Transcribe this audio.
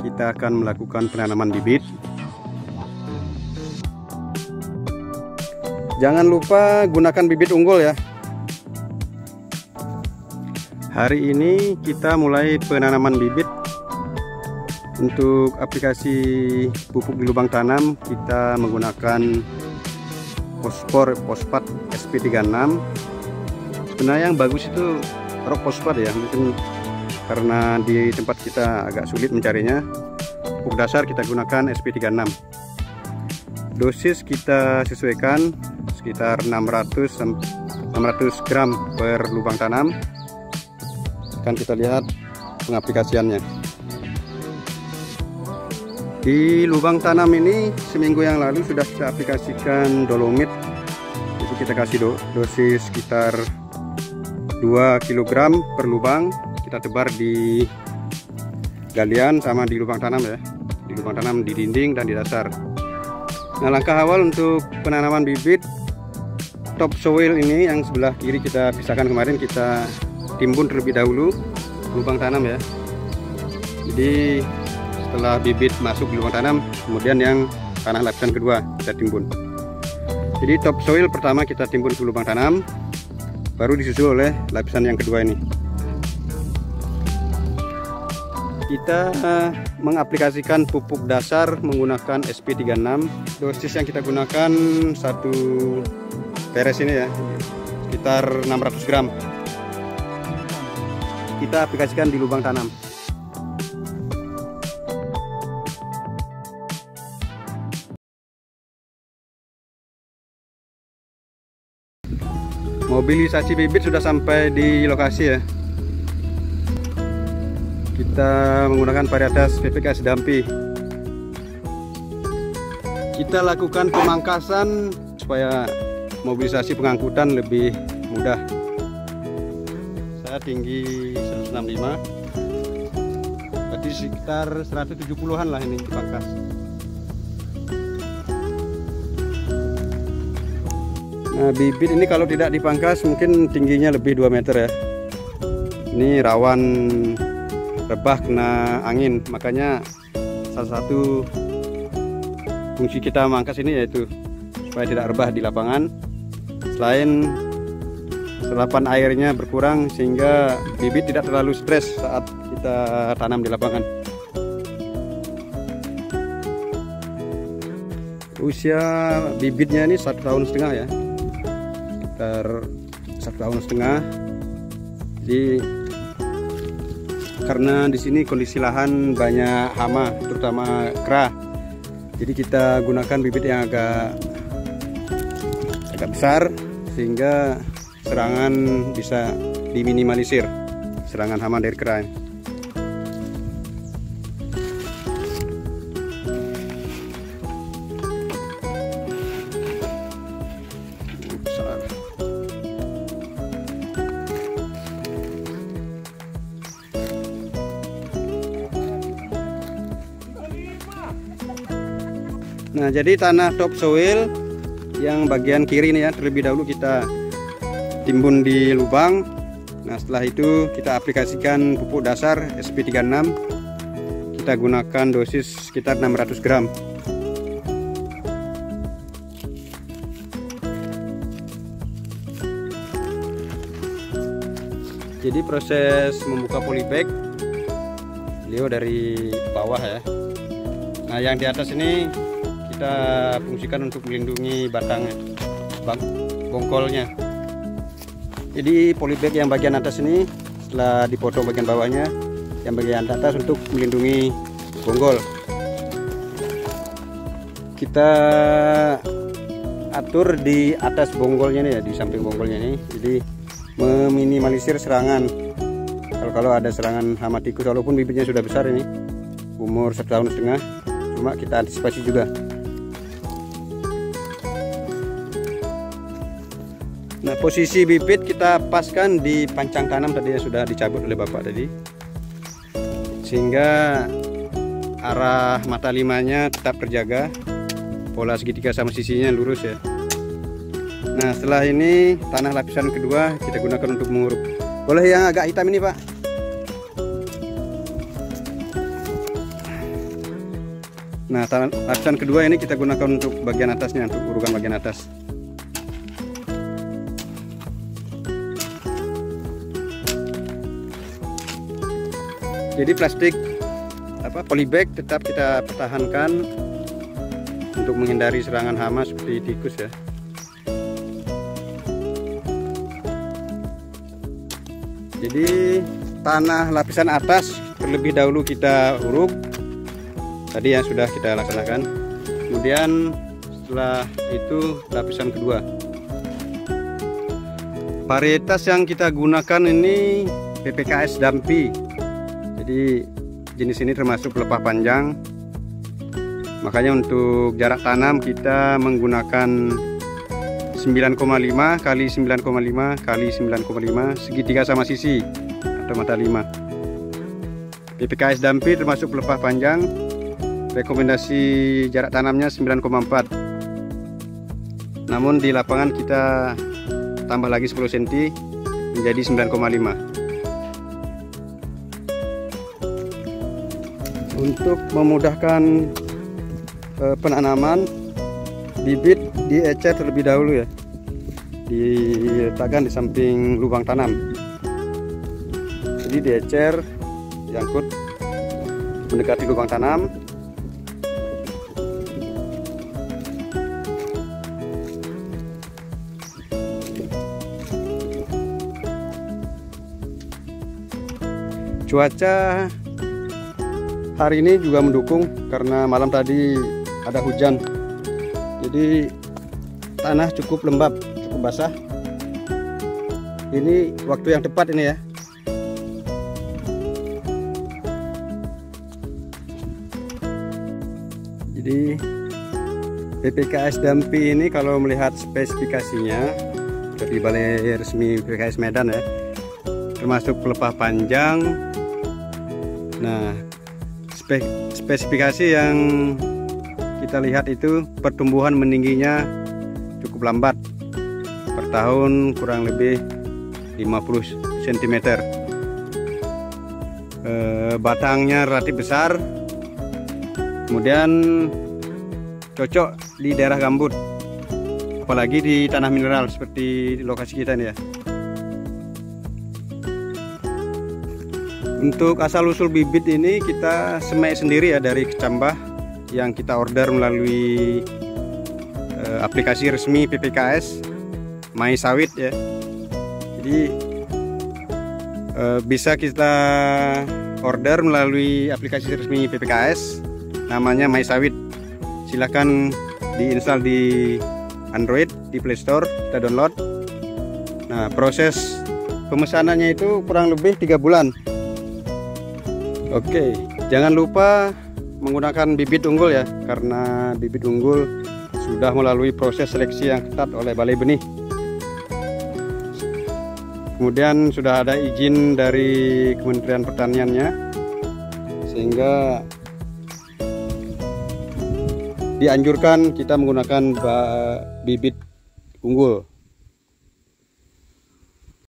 kita akan melakukan penanaman bibit. Jangan lupa gunakan bibit unggul ya. Hari ini kita mulai penanaman bibit. Untuk aplikasi pupuk di lubang tanam kita menggunakan fosfat SP36. Sebenarnya yang bagus itu rock fosfat ya, mungkin karena di tempat kita agak sulit mencarinya. Pupuk dasar kita gunakan SP36. Dosis kita sesuaikan sekitar 600 gram per lubang tanam. Akan kita lihat pengaplikasiannya. Di lubang tanam ini seminggu yang lalu sudah kita aplikasikan dolomit. Jadi kita kasih dosis sekitar 2 kg per lubang. Kita tebar di galian sama di lubang tanam ya. Di lubang tanam, di dinding dan di dasar. Nah, langkah awal untuk penanaman bibit, topsoil ini yang sebelah kiri kita pisahkan kemarin, kita timbun terlebih dahulu lubang tanam ya. Jadi setelah bibit masuk di lubang tanam, kemudian yang tanah lapisan kedua kita timbun. Jadi topsoil pertama kita timbun ke lubang tanam, baru disusul oleh lapisan yang kedua ini. Kita mengaplikasikan pupuk dasar menggunakan SP36. Dosis yang kita gunakan satu peres ini ya, sekitar 600 gram. Kita aplikasikan di lubang tanam. Mobilisasi bibit sudah sampai di lokasi ya. Kita menggunakan varietas PPK Sedampi. Kita lakukan pemangkasan supaya mobilisasi pengangkutan lebih mudah. Saya tinggi 165, berarti sekitar 170-an lah ini dipangkas. Nah, bibit ini kalau tidak dipangkas mungkin tingginya lebih 2 meter ya. Ini rawan rebah kena angin, makanya salah satu fungsi kita mangkas ini yaitu supaya tidak rebah di lapangan. Selain serapan airnya berkurang sehingga bibit tidak terlalu stres saat kita tanam di lapangan. Usia bibitnya ini 1,5 tahun ya. 1,5 tahun. Jadi karena di sini kondisi lahan banyak hama, terutama kera, jadi kita gunakan bibit yang agak besar sehingga serangan bisa diminimalisir, serangan hama dari kera. Nah, jadi tanah topsoil yang bagian kiri ini ya, terlebih dahulu kita timbun di lubang. Nah, setelah itu kita aplikasikan pupuk dasar SP36. Kita gunakan dosis sekitar 600 gram. Jadi proses membuka polybag beliau dari bawah ya. Nah, yang di atas ini kita fungsikan untuk melindungi batangnya, bongkolnya. Jadi polybag yang bagian atas ini setelah dipotong bagian bawahnya, yang bagian atas untuk melindungi bonggol. Kita atur di atas bonggolnya nih ya, di samping bonggolnya ini, jadi meminimalisir serangan. Kalau ada serangan hama tikus, walaupun bibitnya sudah besar ini, umur 1,5 tahun, cuma kita antisipasi juga. Nah, posisi bibit kita paskan di pancang tanam tadi yang sudah dicabut oleh bapak tadi, sehingga arah mata limanya tetap terjaga, pola segitiga sama sisinya lurus ya. Nah, setelah ini tanah lapisan kedua kita gunakan untuk menguruk. Boleh yang agak hitam ini, Pak. Nah, lapisan kedua ini kita gunakan untuk bagian atasnya, untuk urukan bagian atas. Jadi plastik polybag tetap kita pertahankan untuk menghindari serangan hama seperti tikus ya. Jadi tanah lapisan atas terlebih dahulu kita uruk tadi yang sudah kita laksanakan. Kemudian setelah itu lapisan kedua. Varietas yang kita gunakan ini PPKS Dampi. Jadi jenis ini termasuk pelepah panjang. Makanya untuk jarak tanam kita menggunakan 9,5 kali 9,5 kali 9,5 segitiga sama sisi atau mata 5. PPKS Dampi termasuk pelepah panjang. Rekomendasi jarak tanamnya 9,4. Namun di lapangan kita tambah lagi 10 cm menjadi 9,5. Untuk memudahkan penanaman, bibit diecer terlebih dahulu ya, diletakkan di samping lubang tanam. Jadi diecer, diangkut mendekati lubang tanam. Cuaca hari ini juga mendukung karena malam tadi ada hujan. Jadi tanah cukup lembab, cukup basah. Ini waktu yang tepat ini ya. Jadi PPKS Dampi ini kalau melihat spesifikasinya dari Balai Resmi PPKS Medan ya, termasuk pelepah panjang. Nah, spesifikasi yang kita lihat itu pertumbuhan meningginya cukup lambat, per tahun kurang lebih 50 cm. Batangnya relatif besar, kemudian cocok di daerah gambut, apalagi di tanah mineral seperti lokasi kita ini ya. Untuk asal-usul bibit ini kita semai sendiri ya dari kecambah yang kita order melalui aplikasi resmi PPKS My Sawit ya. Jadi bisa kita order melalui aplikasi resmi PPKS namanya My Sawit. Silahkan diinstal di Android, di Play Store, kita download. Nah, proses pemesanannya itu kurang lebih 3 bulan. Oke, jangan lupa menggunakan bibit unggul ya, karena bibit unggul sudah melalui proses seleksi yang ketat oleh Balai Benih. Kemudian sudah ada izin dari Kementerian Pertaniannya, sehingga dianjurkan kita menggunakan bibit unggul.